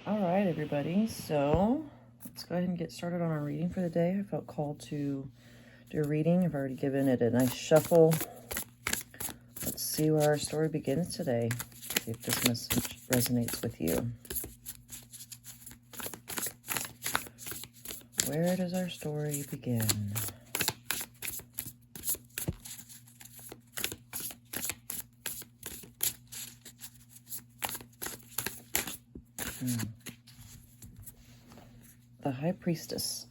All right, everybody. So let's go ahead and get started on our reading for the day. I felt called to do a reading. I've already given it a nice shuffle. Let's see where our story begins today. See if this message resonates with you. Where does our story begin? The High Priestess.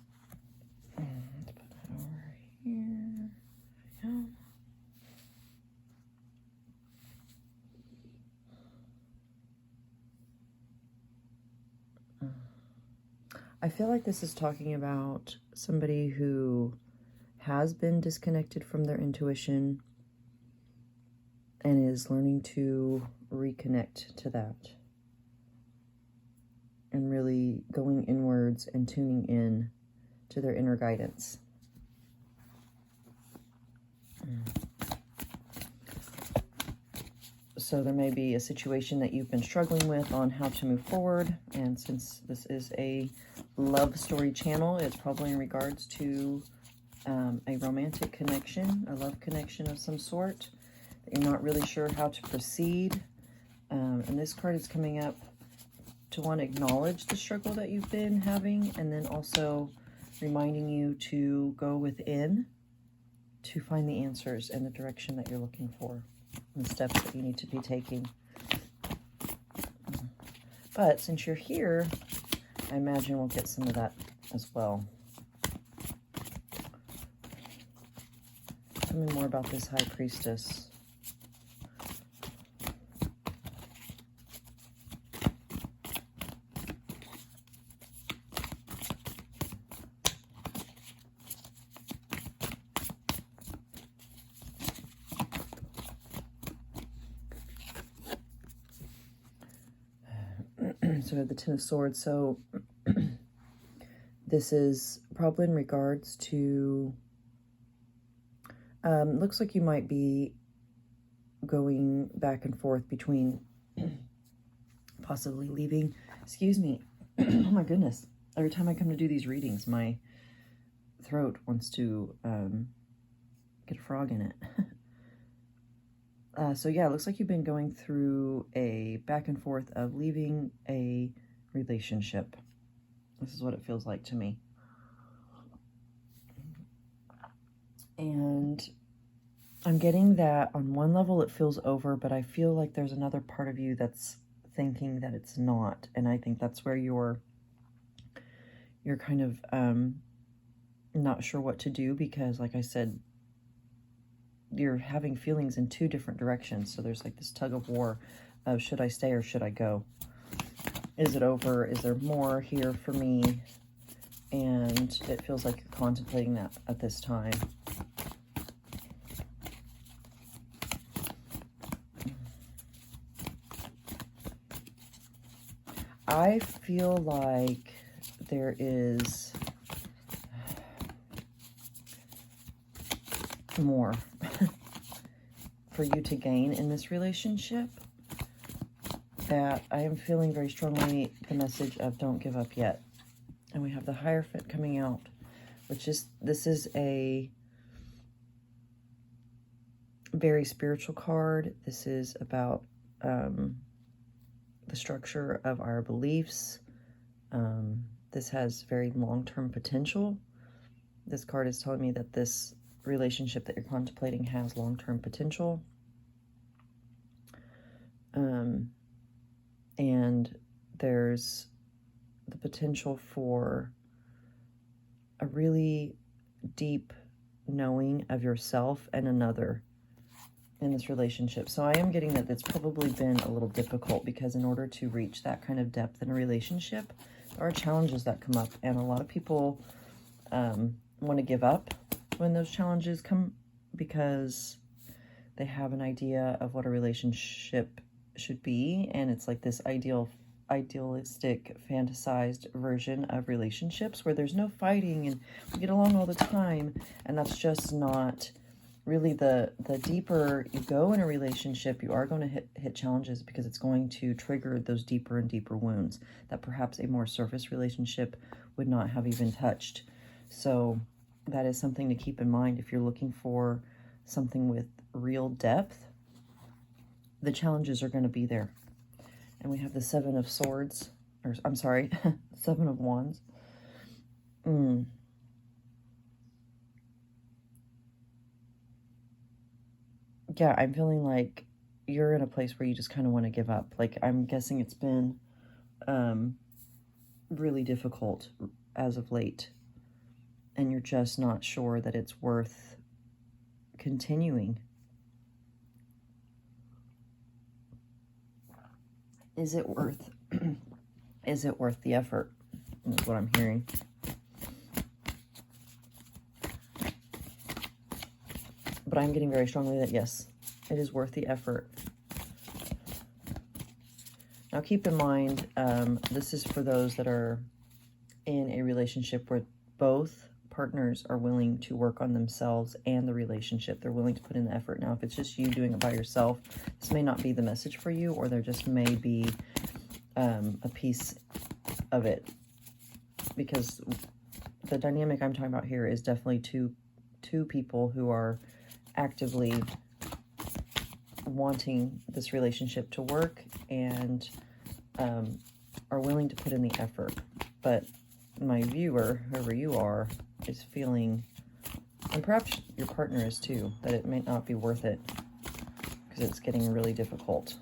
Let's put that over here. Yeah. I feel like this is talking about somebody who has been disconnected from their intuition and is learning to reconnect to that. And really going inwards and tuning in to their inner guidance. So there may be a situation that you've been struggling with on how to move forward. And since this is a love story channel, it's probably in regards to a romantic connection, a love connection of some sort, that you're not really sure how to proceed. And this card is coming up to want to acknowledge the struggle that you've been having, and then also reminding you to go within to find the answers and the direction that you're looking for and the steps that you need to be taking. But since you're here, I imagine we'll get some of that as well. Tell me more about this High Priestess. So we have the Ten of Swords. So this is probably in regards to, looks like you might be going back and forth between possibly leaving, excuse me, oh my goodness, every time I come to do these readings, my throat wants to get a frog in it. So yeah, it looks like you've been going through a back and forth of leaving a relationship. This is what it feels like to me. And I'm getting that on one level it feels over, but I feel like there's another part of you that's thinking that it's not. And I think that's where you're kind of not sure what to do, because like I said, you're having feelings in two different directions. So there's like this tug of war of, should I stay or should I go? Is it over? Is there more here for me? And it feels like you're contemplating that at this time. I feel like there is more for you to gain in this relationship, that I am feeling very strongly the message of don't give up yet. And we have the Hierophant coming out, which is, this is a very spiritual card. This is about the structure of our beliefs. This has very long-term potential. This card is telling me that this relationship that you're contemplating has long-term potential. And there's the potential for a really deep knowing of yourself and another in this relationship. So I am getting that it's probably been a little difficult, because in order to reach that kind of depth in a relationship, there are challenges that come up, and a lot of people want to give up when those challenges come, because they have an idea of what a relationship should be, and it's like this idealistic, fantasized version of relationships where there's no fighting and we get along all the time, and that's just not really the deeper you go in a relationship, you are going to hit challenges, because it's going to trigger those deeper and deeper wounds that perhaps a more surface relationship would not have even touched. So that is something to keep in mind if you're looking for something with real depth. The challenges are going to be there. And we have the Seven of Swords, or I'm sorry, Seven of Wands. Yeah, I'm feeling like you're in a place where you just kind of want to give up. Like, I'm guessing it's been really difficult as of late, and you're just not sure that it's worth continuing. Is it worth is it worth the effort? That's what I'm hearing. But I'm getting very strongly that yes, it is worth the effort. Now keep in mind, this is for those that are in a relationship where both partners are willing to work on themselves and the relationship. They're willing to put in the effort. Now, if it's just you doing it by yourself, this may not be the message for you, or there just may be a piece of it. Because the dynamic I'm talking about here is definitely two people who are actively wanting this relationship to work and are willing to put in the effort. But my viewer, whoever you are, is feeling, and perhaps your partner is too, that it may not be worth it because it's getting really difficult.